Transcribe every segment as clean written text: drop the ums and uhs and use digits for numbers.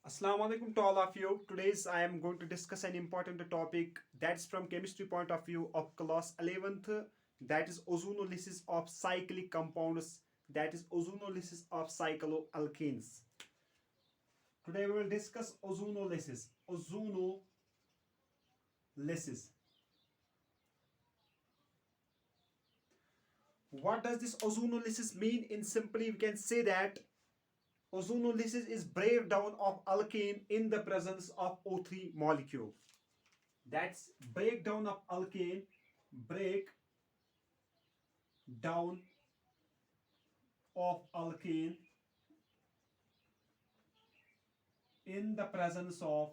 Assalamu alaikum to all of you. Today's I am going to discuss an important topic that's from chemistry point of view of class 11th, that is ozonolysis of cyclic compounds, that is ozonolysis of cycloalkanes. Today we will discuss ozonolysis. Ozonolysis. What does this ozonolysis mean? In simply we can say that ozonolysis is breakdown of alkane in the presence of O3 molecule. That's breakdown of alkane, break down of alkane in the presence of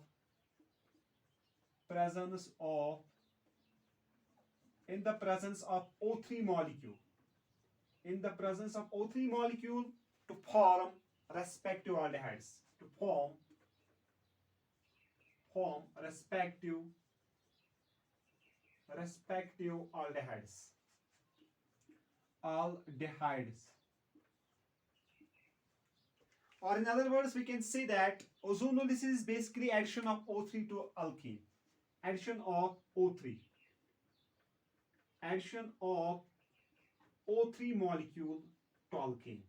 O3 molecule. In the presence of O3 molecule to form respective aldehydes. To form respective aldehydes. Or in other words, we can say that ozonolysis is basically addition of O3 to alkene. Addition of O3. Addition of O3 molecule to alkene.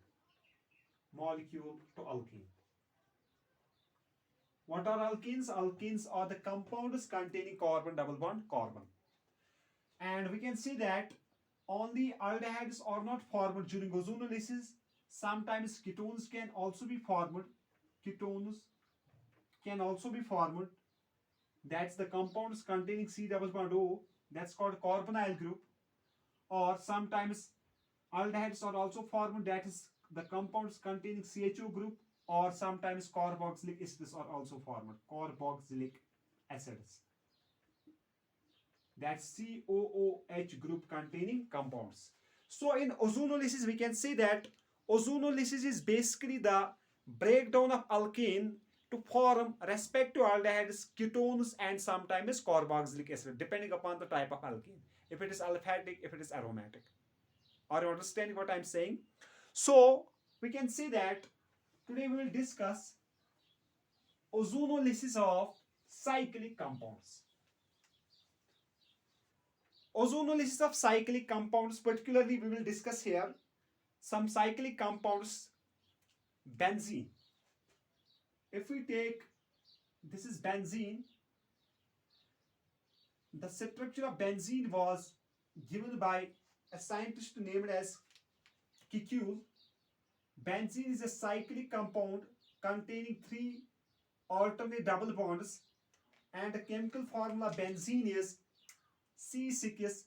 What are alkenes? Alkenes are the compounds containing carbon double bond carbon. And we can see that only aldehydes are not formed during ozonolysis. Sometimes ketones can also be formed. That's the compounds containing C double bond O. That's called carbonyl group. Or sometimes aldehydes are also formed. That is the compounds containing CHO group. Or sometimes carboxylic acids are also formed. Carboxylic acids. That's COOH group containing compounds. So in ozonolysis, we can say that ozonolysis is basically the breakdown of alkane to form respective aldehydes, ketones, and sometimes carboxylic acid, depending upon the type of alkane. If it is aliphatic, if it is aromatic. Are you understanding what I'm saying? So we can say that today we will discuss ozonolysis of cyclic compounds. Ozonolysis of cyclic compounds, particularly we will discuss here some cyclic compounds. Benzene. If we take, this is benzene. The structure of benzene was given by a scientist named as Kekule. Benzene is a cyclic compound containing 3 alternate double bonds, and the chemical formula benzene is C6H6.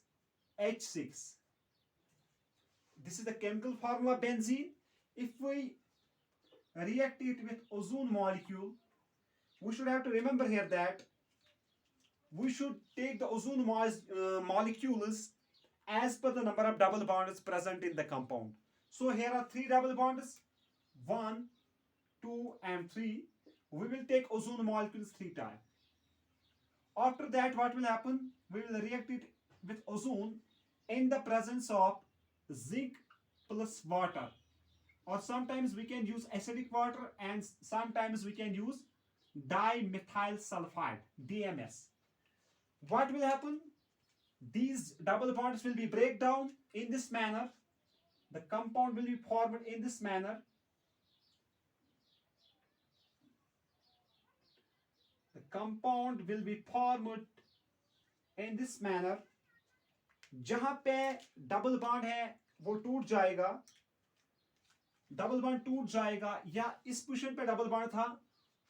This is the chemical formula benzene. If we react it with ozone molecule, we should have to remember here that we should take the ozone molecules as per the number of double bonds present in the compound. So here are 3 double bonds, 1, 2 and 3. We will take ozone molecules 3 times. After that, what will happen? We will react it with ozone in the presence of zinc plus water. Or sometimes we can use acidic water, and sometimes we can use dimethyl sulfide, DMS. What will happen? These double bonds will be break down in this manner. The compound will be formed in this manner. The compound will be formed in this manner. जहां पे double bond है वो टूट जाएगा, double bond टूट जाएगा, या इस पोजीशन पे डबल बॉन्ड था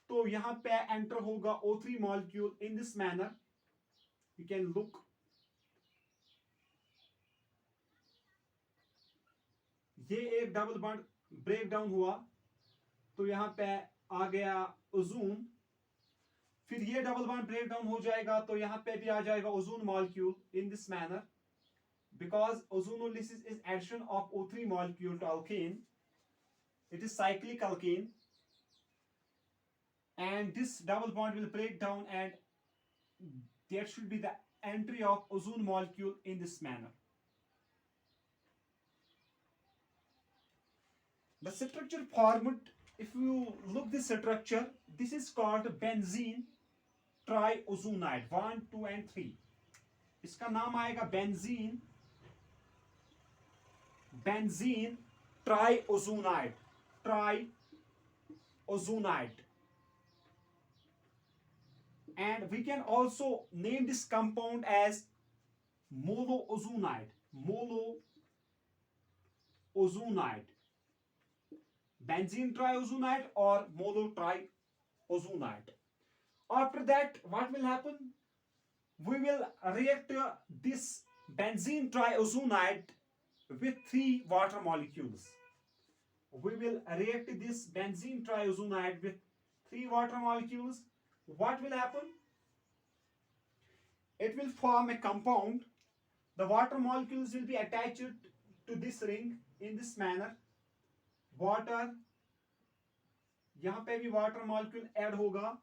तो यहां पे एंटर होगा O3 molecule in this manner. You can look. ये एक डबल बॉन्ड ब्रेक डाउन हुआ तो यहां पे आ गया ओजोन. फिर ये डबल बॉन्ड ब्रेक डाउन हो जाएगा तो यहां पे भी आ जाएगा ozone molecule in this manner. Because ozonolysis is addition of O3 molecule to alkane, it is cyclic alkane, and this double bond will break down, and there should be the entry of ozone molecule in this manner. The structure formed if you look this structure, this is called benzene triozonide 1, 2 and 3. इसका नाम आएगा benzene triozonide, and we can also name this compound as molozonide, benzene triozonide or molotriozonide. After that, what will happen? We will react this benzene triozonide with 3 water molecules. We will react this benzene triozonide with 3 water molecules. What will happen? It will form a compound. The water molecules will be attached to this ring in this manner. Water, यहाँ पे भी water molecule add होगा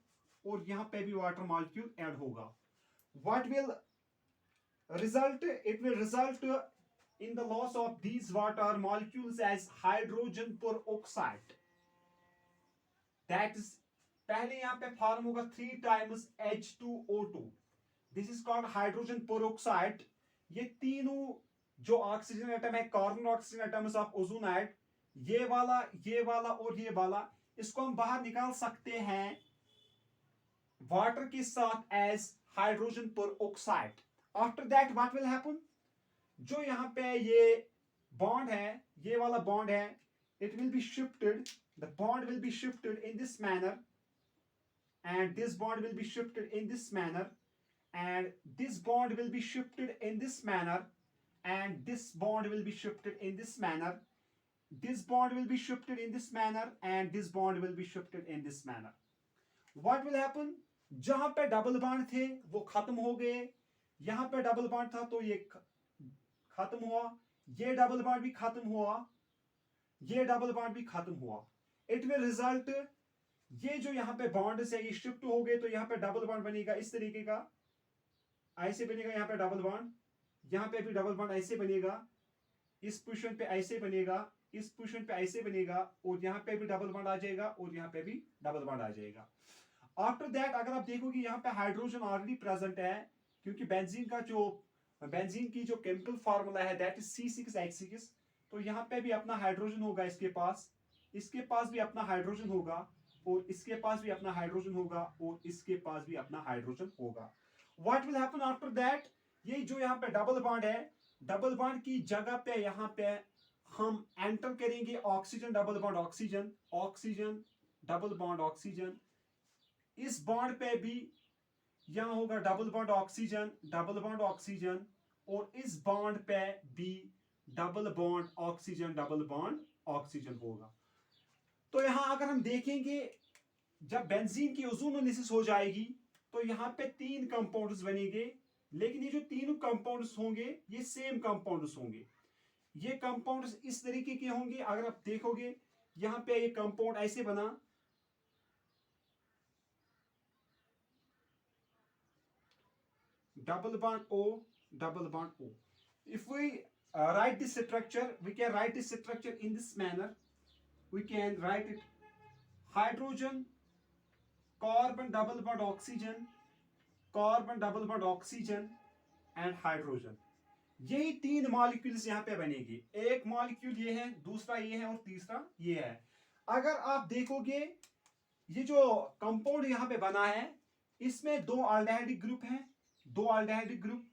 और यहाँ पे भी water molecule add होगा. What will result? It will result in the loss of these water molecules as hydrogen peroxide. That is, पहले यहाँ पे फॉर्म होगा 3 times H2O2. This is called hydrogen peroxide. ये तीनों जो ऑक्सीजन एटम है, carbon oxygen atoms of ozonide, ये वाला और ये वाला, इसको हम बाहर निकाल सकते हैं वाटर के साथ as hydrogen peroxide. After that what will happen? जो यहाँ पे ये बॉन्ड है, ये वाला बॉन्ड है, it will be shifted, the bond will be shifted in this manner, and this bond will be shifted in this manner, and this bond will be shifted in this manner, and this bond will be shifted in this manner, this bond will be shifted in this manner, and this bond will be shifted in this manner. What will happen? जहां पे double bond थे वो खत्म हो गए, यहां पे double bond था तो ये खत्म हुआ, ये डबल बॉन्ड भी खत्म हुआ, ये डबल बॉन्ड भी खत्म हुआ. इट विल रिजल्ट, ये जो यहाँ पे बॉन्ड है ये शिफ्ट हो गए, तो यहाँ पे डबल बॉन्ड बनेगा इस तरीके का, ऐसे बनेगा, यहाँ पे डबल बॉन्ड, यहाँ पे भी डबल बॉन्ड ऐसे बनेगा, इस पोजीशन पे ऐसे बनेगा, इस पोजीशन पे ऐसे बनेगा, और यहाँ पे भी डबल बॉन्ड आ जाएगा और यहाँ पे भी डबल बॉन्ड आ जाएगा. आफ्टर दैट अगर आप देखोगे यहाँ पे हाइड्रोजन ऑलरेडी प्रेजेंट है, क्योंकि बेंजीन की जो केमिकल फार्मूला है दैट इज C6H6, तो यहाँ पे भी अपना हाइड्रोजन होगा, इसके पास भी अपना हाइड्रोजन होगा, और इसके पास भी अपना हाइड्रोजन होगा, और इसके पास भी अपना हाइड्रोजन होगा. What will happen after that? ये जो यहाँ पे डबल बॉन्ड है, डबल बॉन्ड की जगह पे यहाँ पे हम एंटर करेंगे oxygen, double bond oxygen, oxygen double bond oxygen. इस बॉन्ड पे भी यहां होगा double bond oxygen, double bond oxygen, और इस बॉन्ड पे भी double bond oxygen, double bond oxygen होगा. तो यहां अगर हम देखेंगे, जब बेंजीन की ओजोनोलिसिस हो जाएगी तो यहां पे 3 कंपाउंड्स बनेंगे, लेकिन ये जो तीनों कंपाउंड्स होंगे ये सेम कंपाउंड्स होंगे. ये कंपाउंड्स इस तरीके के होंगे. अगर आप देखोगे यहां पे ये कंपाउंड ऐसे बना, double bond O, double bond O. If we write this structure, we can write this structure in this manner. We can write it hydrogen, carbon double bond oxygen, carbon double bond oxygen and hydrogen. यही 3 molecules यहाँ पे बनेगी. एक molecule ये है, दूसरा ये है और तीसरा ये है. अगर आप देखोगे ये जो कंपाउंड यहाँ पे बना है, इसमें 2 अल्डिहाइड ग्रुप हैं, 2 अल्डिहाइड ग्रुप.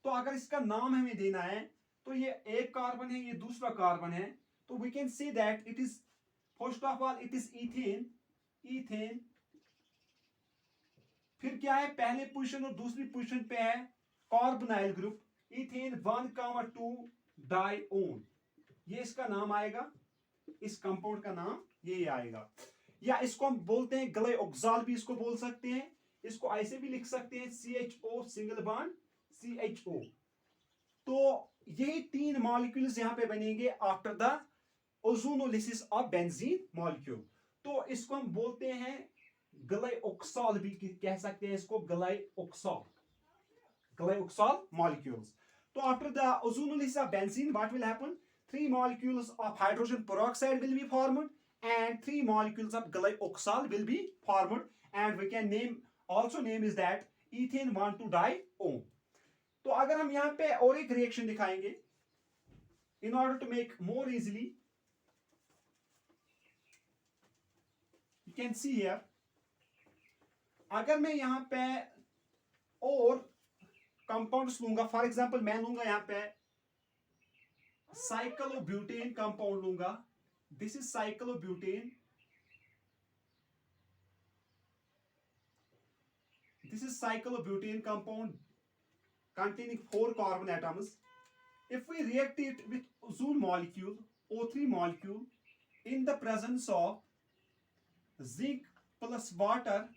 तो अगर इसका नाम हमें देना है तो ये एक कार्बन है, ये दूसरा कार्बन है, तो we can say that it is, first of all it is ethane. फिर क्या है, पहले पोजीशन और दूसरी पोजीशन पे है कार्बोनाइल ग्रुप, इथेन 1,2 डाइओन. ये इसका नाम आएगा, इस कंपाउंड का नाम ये आएगा. या इसको हम बोलते हैं ग्लाइऑक्साल भी इसको बोल सकते हैं, इसको ऐसे भी लिख सकते हैं CHO सिंगल बॉन्ड CHO. तो यही 3 मॉलिक्यूल्स यहां पे बनेंगे after the ozonolysis of benzene molecule. तो इसको हम बोलते हैं ग्लाइऑक्साल भी कह सकते हैं, इसको ग्लाइऑक्साल molecules. So after the ozonolysis of benzene, what will happen? 3 molecules of hydrogen peroxide will be formed, and 3 molecules of glyoxal will be formed, and we can name is that ethane 1,2-dione. तो अगर हम यहाँ पे और एक reaction दिखाएंगे in order to make more easily, you can see here, अगर मैं यहाँ पे और कंपाउंड्स लूंगा, फॉर एग्जांपल मैं लूंगा यहाँ पे साइक्लोब्यूटेन कंपाउंड लूंगा, this is cyclobutane, this is cyclobutane compound containing 4 carbon atoms. If we react it with ozone molecule, O3 molecule, in the presence of zinc plus water,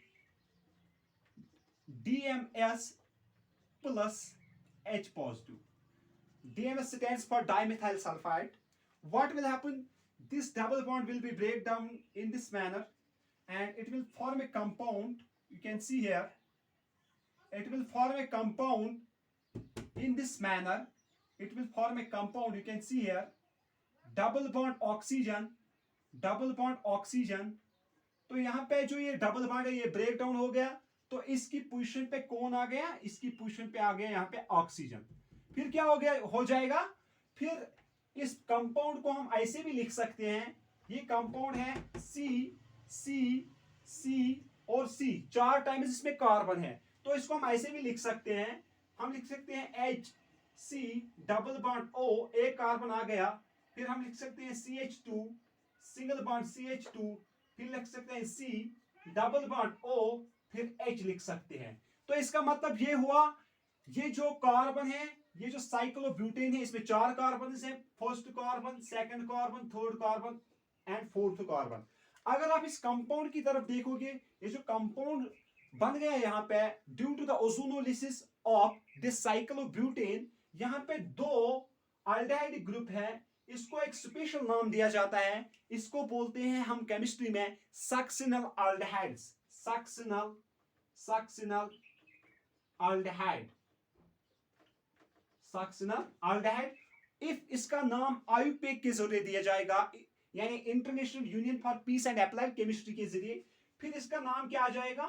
DMS plus H positive. DMS stands for dimethyl sulfide. What will happen? This double bond will be break down in this manner, and it will form a compound. You can see here, it will form a compound in this manner. It will form a compound, you can see here, double bond oxygen, double bond oxygen. तो यहाँ पे जो ये double bond है ये break down हो गया, तो इसकी पोजीशन पे कौन आ गया? इसकी पोजीशन पे आ गया यहाँ पे ऑक्सीजन. फिर क्या हो गया, हो जाएगा, फिर इस कंपाउंड को हम ऐसे भी लिख सकते हैं, ये कंपाउंड है सी सी सी और सी, 4 टाइम्स इसमें कार्बन है, तो इसको हम ऐसे भी लिख सकते हैं, हम लिख सकते हैं H C double bond O, एक कार्बन आ गया, फिर हम लिख सकते हैं CH2 सिंगल बॉन्ड CH2, फिर लिख सकते हैं सी डबल बॉन्ड ओ, फिर H लिख सकते हैं. तो इसका मतलब ये हुआ, ये जो कार्बन है, ये जो साइक्लोब्यूटेन है, इसमें 4 कार्बन है, first carbon, second carbon, third carbon and fourth carbon. अगर आप इस कंपाउंड की तरफ देखोगे, ये जो कंपाउंड बन गया यहाँ पे due to the ozonolysis of this cyclobutane, यहाँ पे 2 एल्डिहाइड ग्रुप है, इसको एक स्पेशल नाम दिया जाता है, इसको बोलते हैं हम केमिस्ट्री में succinyl aldehydes, succinyl aldehyde, succinyl aldehyde. If इसका नाम आईयूपीएसी के जरिए दिया जाएगा, यानी international union for piece and applied chemistry के जरिए, फिर इसका नाम क्या आ जाएगा,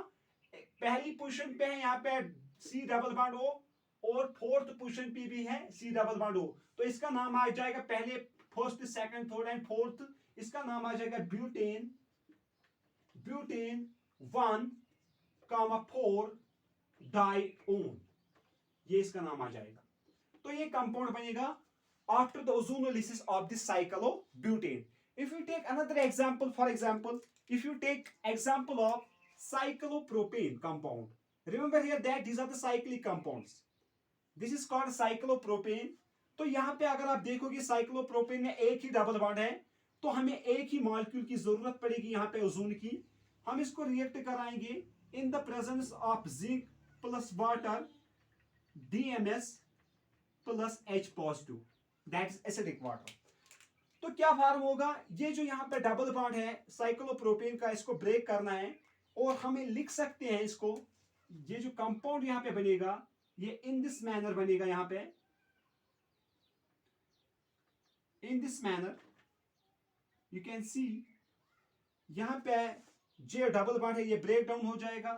पहली पोजीशन पे है यहाँ पे सी डबल बॉन्ड ओ, और फोर्थ पोजीशन पे भी है सी डबल बॉन्ड ओ, तो इसका नाम आ जाएगा, पहले first second third and fourth, इसका नाम आ जाएगा ब्यूटेन, ब्यूटेन 1,4 डाइओन, ये इसका नाम आ जाएगा. तो ये कंपाउंड बनेगा after the ozonolysis of this cyclobutane. If you take another example, for example, if you take example of cyclopropane compound, remember here that these are the cyclic compounds. This is called cyclopropane. तो यहाँ पे अगर आप देखोगे cyclopropane में एक ही double bond है, तो हमें एक ही मॉलिक्यूल की जरूरत पड़ेगी यहाँ पे ओजोन की. हम इसको रिएक्ट कराएंगे in the presence of zinc plus water, DMS plus H positive, that is acidic water. तो क्या फॉर्म होगा, ये जो यहाँ पे डबल बॉन्ड है साइक्लोप्रोपेन का, इसको ब्रेक करना है, और हमें लिख सकते हैं इसको, ये जो कंपाउंड यहाँ पे बनेगा ये इन दिस मैनर बनेगा, यहाँ पे in this manner you can see, यहाँ पे जो डबल बॉन्ड है ये ब्रेक डाउन हो जाएगा,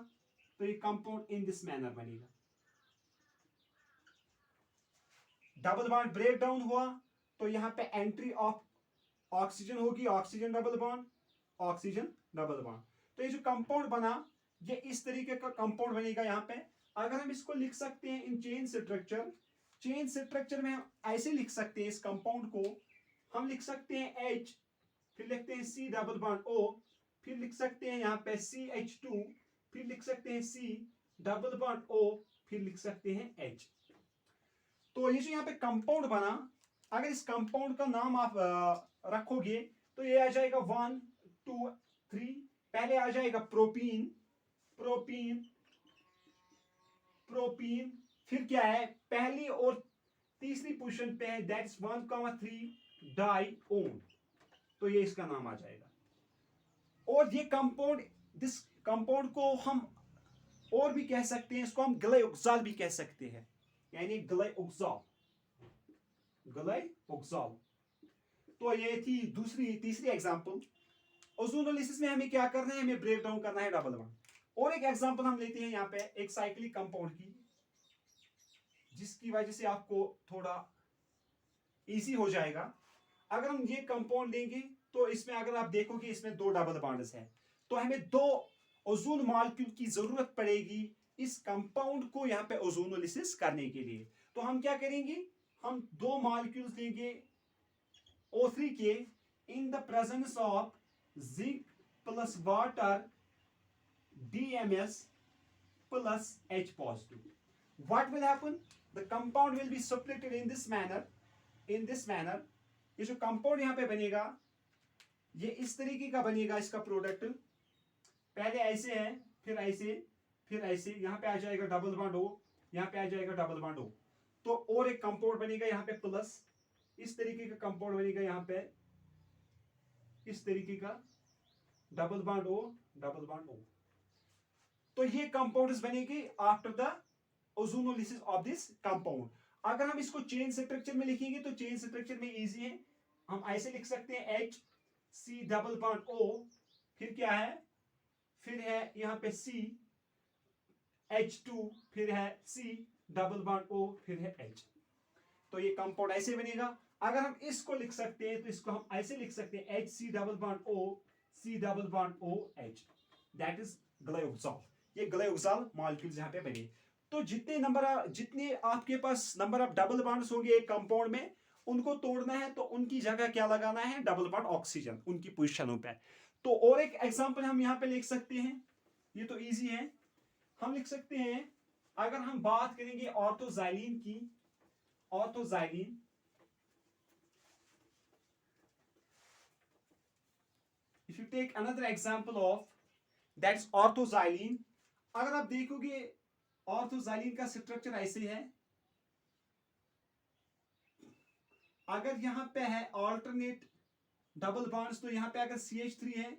तो ये कंपाउंड इन दिस मैनर बनेगा. डबल बॉन्ड ब्रेक डाउन हुआ तो यहाँ पे एंट्री ऑफ ऑक्सीजन होगी, oxygen double bond, oxygen double bond. तो ये जो कंपाउंड बना ये इस तरीके का कंपाउंड बनेगा यहाँ पे. अगर हम इसको लिख सकते हैं in chain structure, chain structure में हम ऐसे लिख सकते हैं इस कंपाउंड को, हम लिख सकते हैं H, फिर लिखते हैं C डबल बॉन्ड O, फिर लिख सकते हैं यहाँ पे CH2, फिर लिख सकते हैं C डबल बॉन्ड O, फिर लिख सकते हैं H. तो ये जो यहाँ पे कंपाउंड बना, अगर इस कंपाउंड का नाम आप रखोगे तो ये आ जाएगा 1 2 3. पहले आ जाएगा प्रोपीन, प्रोपीन, प्रोपीन, फिर क्या है, पहली और तीसरी पोजीशन पे है, दैट्स 1,3 डाइओन, तो ये इसका नाम आ जाएगा. और ये कंपाउंड, दिस कंपाउंड को हम और भी कह सकते हैं, इसको हम ग्लायोक्साल भी कह सकते हैं, यानी ग्लायोक्साल, ग्लायोक्साल. तो ये थी तीसरी एग्जांपल. ओजोनोलिसिस में हमें क्या करना है, हमें ब्रेक डाउन करना है डबल बॉन्ड। और एक एग्जांपल हम लेते हैं यहाँ पे एक साइक्लिक कंपाउंड की, जिसकी वजह से आपको थोड़ा इजी हो जाएगा। अगर हम ये कंपाउंड लेंगे तो इसमें अगर आप देखोगे इसमें 2 डबल बॉन्ड्स हैं, तो हमें 2 ओजोन मॉलिक्यूल की जरूरत पड़ेगी इस कंपाउंड को यहाँ पे ओजोनोलिसिस करने के लिए। तो हम क्या करेंगे, हम 2 मॉलिक्यूल्स लेंगे O3 के in the presence of zinc plus water DMS plus H positive. What will happen? The compound will be separated in this manner. In this manner, ये जो कंपाउंड यहाँ पे बनेगा ये इस तरीके का बनेगा। इसका प्रोडक्ट पहले ऐसे है, फिर ऐसे, फिर ऐसे, यहाँ पे आ जाएगा डबल बॉन्ड O, यहाँ पे आ जाएगा डबल बॉन्ड O। तो और एक कंपाउंड बनेगा यहाँ पे प्लस, इस तरीके का कंपाउंड बनेगा यहाँ पे, इस तरीके का double bond O, double bond O। तो ये कंपाउंड्स बनेंगे after the ozonolysis of this compound. अगर हम इसको चेन स्ट्रक्चर में लिखेंगे तो चेन स्ट्रक्चर में इजी है, हम ऐसे लिख सकते हैं HC डबल बॉन्ड O, फिर क्या है, फिर है यहाँ पे C H2, फिर है C डबल बॉन्ड O, फिर है H। तो ये कंपाउंड ऐसे बनेगा। अगर हम इसको लिख सकते हैं तो इसको हम ऐसे लिख सकते हैं HC double bond O, C double bond O H, that is glyoxal. ये ग्लाइकोजॉल मॉलिक्यूल्स यहाँ पे बने। तो जितने आपके पास नंबर ऑफ डबल बॉन्ड्स होंगे एक कंपाउंड में, उनको तोड़ना है तो उनकी जगह क्या लगाना है, डबल बॉन्ड ऑक्सीजन उनकी पोजीशनों पे। तो और एक एग्जांपल हम यहाँ पे लिख सकते हैं, ये तो इजी है, हम लिख सकते हैं अगर हम बात करेंगे ऑर्थोजाइलिन की, orthoxylene, if you take another example of that's orthoxylene. अगर आप देखोगे ऑर्थोजाइलिन का स्ट्रक्चर ऐसे है, अगर यहां पे है ऑल्टरनेट डबल बॉन्ड्स तो यहां पे अगर CH3 है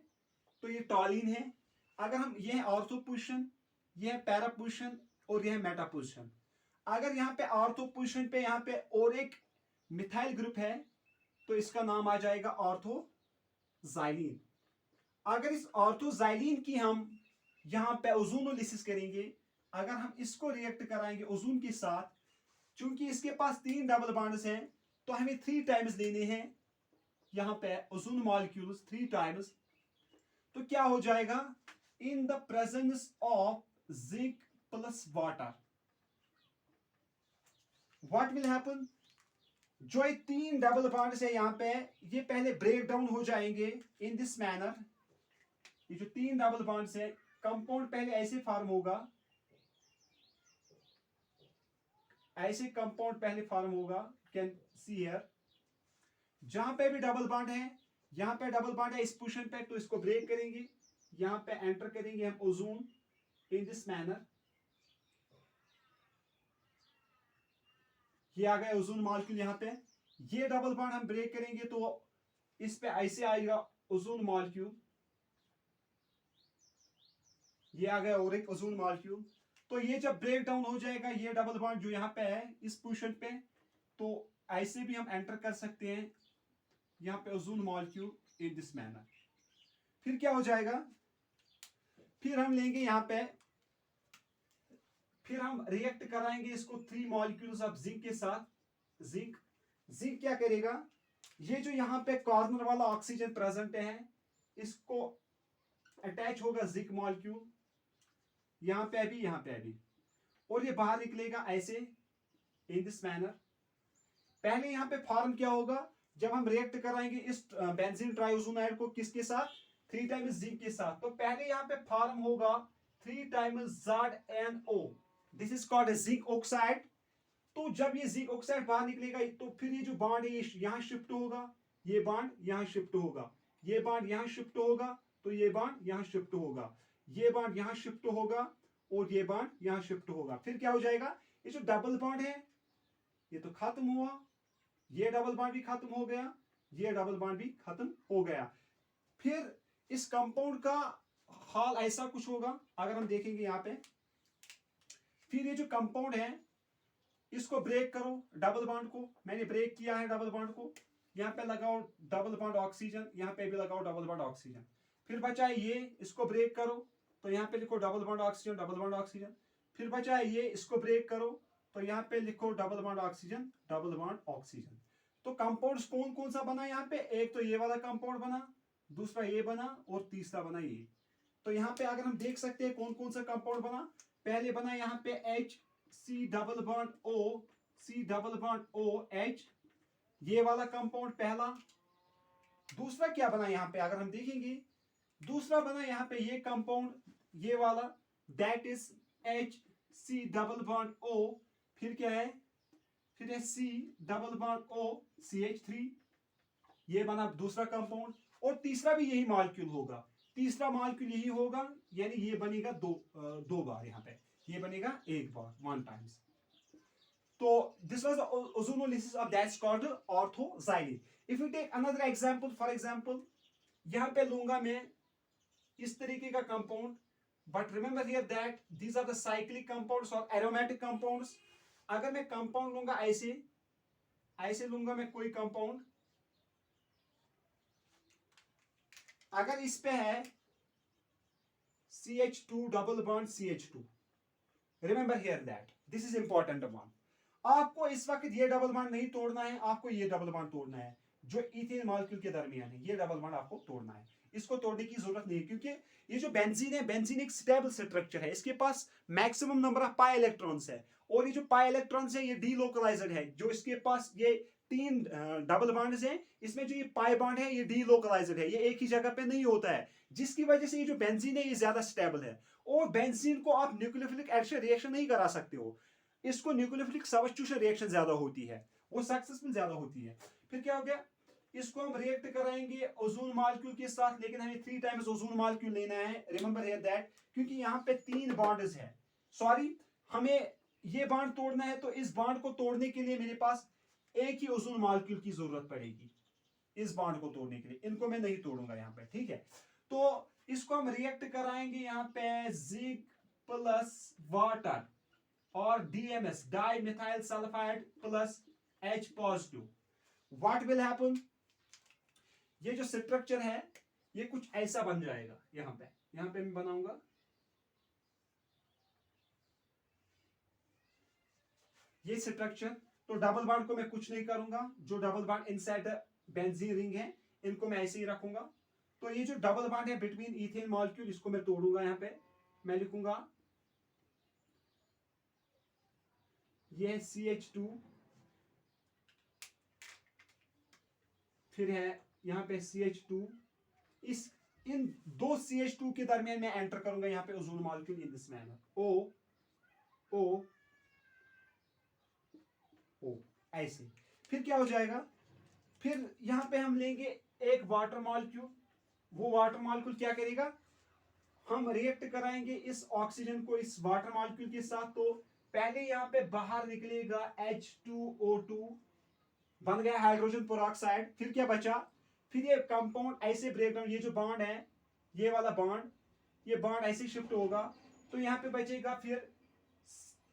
तो ये टॉलिन है। अगर हम ये है ऑर्थो पोजीशन, ये है पैरा पोजीशन और ये है मेटा पोजीशन। अगर यहाँ पे ऑर्थो पोजीशन पे यहाँ पे और एक मिथाइल ग्रुप है तो इसका नाम आ जाएगा ऑर्थोजाइलिन। अगर इस ऑर्थोजाइलिन की हम यहाँ पे ओजोनोलिसिस करेंगे, अगर हम इसको रिएक्ट कराएंगे ओजोन के साथ, चूंकि इसके पास 3 डबल बॉन्ड्स हैं तो हमें 3 टाइम्स लेने हैं यहाँ पे ओजोन मॉलिक्यूल्स 3 टाइम्स। तो क्या हो जाएगा, in the presence of zinc plus water what will happen, जो ये 3 डबल बॉन्ड्स है यहाँ पे ये पहले ब्रेक डाउन हो जाएंगे इन दिस मैनर। ये जो 3 डबल बॉन्ड्स है, कंपाउंड पहले ऐसे फॉर्म होगा, ऐसे कंपाउंड पहले फॉर्म होगा, कैन सी हियर। जहां पे भी डबल बॉन्ड है, यहां पे डबल बॉन्ड है इस पोजीशन पे, तो इसको ब्रेक करेंगे, यहां पे एंटर करेंगे हम ओजोन इन दिस मैनर। ये आ गया ओजोन मॉलिक्यूल यहाँ पे। ये डबल बॉन्ड हम ब्रेक करेंगे तो इस पे ऐसे आएगा ओजोन मॉलिक्यूल, ये आ गया और एक ओजोन मॉलिक्यूल। तो ये जब ब्रेक डाउन हो जाएगा ये डबल बॉन्ड जो यहाँ पे है इस पोजीशन पे, तो ऐसे भी हम एंटर कर सकते हैं यहाँ पे ozone molecule in this manner. फिर क्या हो जाएगा, फिर हम लेंगे यहाँ पे, फिर हम रिएक्ट कराएंगे इसको 3 मॉलिक्यूल्स ऑफ जिंक के साथ। जिंक जिंक क्या करेगा, ये जो यहाँ पे कॉर्नर वाला ऑक्सीजन प्रेजेंट है इसको अटैच होगा जिंक मॉलिक्यूल, यहाँ पे भी, यहाँ पे भी, और ये बाहर निकलेगा ऐसे इन दिस मैनर। पहले यहाँ पे फॉर्म क्या होगा, जब हम रिएक्ट कराएंगे इस बेंजीन ट्राइओजोनाइड को किसके साथ, 3 टाइम्स जिंक के साथ, तो पहले यहाँ पे फॉर्म होगा 3 times ZnO, this is called zinc oxide. तो जब ये जिंक ऑक्साइड बाहर निकलेगा तो फिर ये जो बॉन्ड है यहाँ शिफ्ट होगा, ये बॉन्ड यहाँ शिफ्ट होगा, ये बॉन्ड यहाँ शिफ्ट होगा, तो ये बॉन्ड यहाँ शिफ्ट होगा, ये बॉन्ड यहाँ शिफ्ट होगा और ये बॉन्ड यहाँ शिफ्ट होगा। फिर क्या हो जाएगा, ये जो डबल बॉन्ड है ये तो खत्म हुआ, ये डबल बॉन्ड भी खत्म हो गया, ये डबल बॉन्ड भी खत्म हो गया। फिर इस कंपाउंड का हाल ऐसा कुछ होगा, अगर हम देखेंगे यहाँ पे, फिर ये जो कंपाउंड है इसको ब्रेक करो, डबल बॉन्ड को मैंने ब्रेक किया है, डबल बॉन्ड को यहाँ पे लगाओ डबल बॉन्ड ऑक्सीजन, यहाँ पे भी लगाओ डबल बॉन्ड ऑक्सीजन। फिर बचा है ये, इसको ब्रेक करो तो यहाँ पे लिखो double bond oxygen, double bond oxygen. फिर बचा है ये, इसको ब्रेक करो तो यहाँ पे लिखो double bond oxygen, double bond oxygen. तो कंपाउंड्स कौन कौन सा बना यहाँ पे, एक तो ये वाला कंपाउंड बना, दूसरा ये बना और तीसरा बना ये। तो यहाँ पे अगर हम देख सकते हैं कौन कौन सा कंपाउंड बना, पहले बना यहाँ पे H C double bond O, C double bond O H, ये वाला कंपाउंड पहला। दूसरा क्या बना यहाँ पे अगर हम देखेंगे, दूसरा बना यहाँ पे ये कंपाउंड, ये वाला, that is H C double bond O। फिर क्या है, फिर है C double bond O CH3, ये बना दूसरा कंपाउंड। और तीसरा भी यही मॉलिक्यूल होगा, तीसरा मॉलिक्यूल यही होगा, यानी ये बनेगा दो बार, यहाँ पे ये बनेगा एक बार, वन टाइम्स। तो this was the ozonolysis of that's called orthoxylene. If you take another example, for example यहाँ पे लूंगा मैं इस तरीके का compound, but remember here that these are the cyclic compounds और एरोमेटिक कंपाउंड्स। अगर मैं कंपाउंड लूंगा ऐसे, ऐसे लूंगा मैं कोई कंपाउंड, अगर इस पे है CH2 double bond CH2, remember here that this is important one. आपको इस वक्त ये डबल बॉन्ड नहीं तोड़ना है, आपको ये डबल बॉन्ड तोड़ना है जो इथेन मॉलिक्यूल के दरमियान है, ये डबल बॉन्ड आपको तोड़ना है। इसको तोड़ने की जरूरत नहीं है क्योंकि ये जो बेंजीन है, बेंजीन एक स्टेबल स्ट्रक्चर है, इसके पास maximum number of pi electrons है, और ये जो पाई इलेक्ट्रॉन्स है ये डीलोकलाइज्ड है। जो इसके पास ये तीन डबल बॉन्ड्स हैं, इसमें जो ये पाई बॉन्ड है ये डीलोकलाइज्ड है, ये एक ही जगह पे नहीं होता है, जिसकी वजह से ये जो बेंजीन है ये ज्यादा स्टेबल है। और बेंजीन को आप न्यूक्लियोफिलिक एडिशन रिएक्शन नहीं करा सकते हो, इसको न्यूक्लियोफिलिक सब्स्टिट्यूशन रिएक्शन ज्यादा होती है, वो सक्सेसफुल ज्यादा होती है। फिर क्या हो गया, इसको हम रिएक्ट कराएंगे ओजोन मॉलिक्यूल के साथ, लेकिन हमें 3 टाइम्स ओजोन मॉलिक्यूल लेना है, रिमेंबर हियर दैट, क्योंकि यहाँ पे 3 बॉन्ड्स है, सॉरी हमें ये बॉन्ड तोड़ना है, तो इस बॉन्ड को तोड़ने के लिए मेरे पास एक ही ओजोन मॉलिक्यूल की जरूरत पड़ेगी इस बॉन्ड को तोड़ने के लिए, इनको मैं नहीं तोड़ूंगा यहाँ पे, ठीक है। तो इसको हम रिएक्ट कराएंगे यहाँ पे जिंक प्लस वाटर और DMS di methyl sulphide plus H positive. What will happen, ये जो स्ट्रक्चर है ये कुछ ऐसा बन जाएगा। यहाँ पे मैं बनाऊंगा ये स्ट्रक्चर। तो डबल बॉन्ड को मैं कुछ नहीं करूंगा, जो double bond inside the benzene ring है इनको मैं ऐसे ही रखूंगा। तो ये जो डबल बॉन्ड है बिटवीन इथेन मॉलिक्यूल, इसको मैं तोड़ूंगा, यहाँ पे मैं लिखूंगा ये CH2, फिर है यहाँ पे CH2, इस इन दो CH2 के दरमियान मैं एंटर करूंगा यहाँ पे ozone molecule in this manner, O O O ऐसे। फिर क्या हो जाएगा, फिर यहाँ पे हम लेंगे एक वाटर मॉलिक्यूल, वो वाटर मॉलिक्यूल क्या करेगा, हम रिएक्ट कराएंगे इस ऑक्सीजन को इस वाटर मॉलिक्यूल के साथ। तो पहले यहाँ पे बाहर निकलेगा H2O2, बन गया हाइड्रोजन पेरोक्साइड। फिर क्या बचा, फिर ये कंपाउंड ऐसे ब्रेक डाउन, ये जो बॉन्ड है ये वाला बॉन्ड, ये बॉन्ड ऐसे शिफ्ट होगा, तो यहाँ पे बचेगा फिर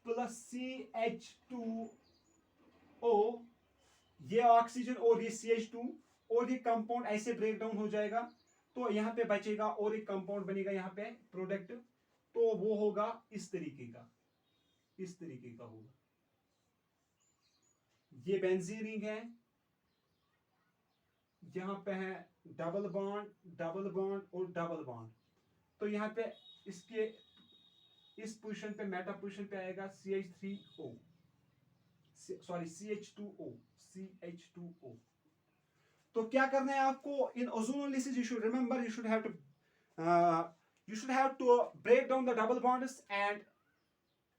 प्लस CH2O, ये ऑक्सीजन और ये CH2, और ये कंपाउंड ऐसे ब्रेक डाउन हो जाएगा, तो यहाँ पे बचेगा और एक कंपाउंड बनेगा यहाँ पे प्रोडक्ट, तो वो होगा इस तरीके का, इस तरीके का होगा। ये बेंजीन रिंग है, यहाँ पे है डबल बॉन्ड और डबल बॉन्ड, तो यहाँ पे इसके इस पोजीशन पे मेटा पोजीशन पे आएगा CH3O, सॉरी CH2O। तो क्या करना है आपको इन ozonolysis, you should remember, you should have to break down the double bonds and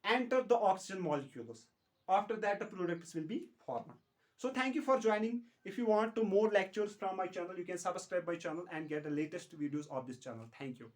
enter the oxygen molecules. After that the products will be formed. So thank you for joining. If you want to more lectures from my channel, you can subscribe my channel and get the latest videos of this channel. Thank you.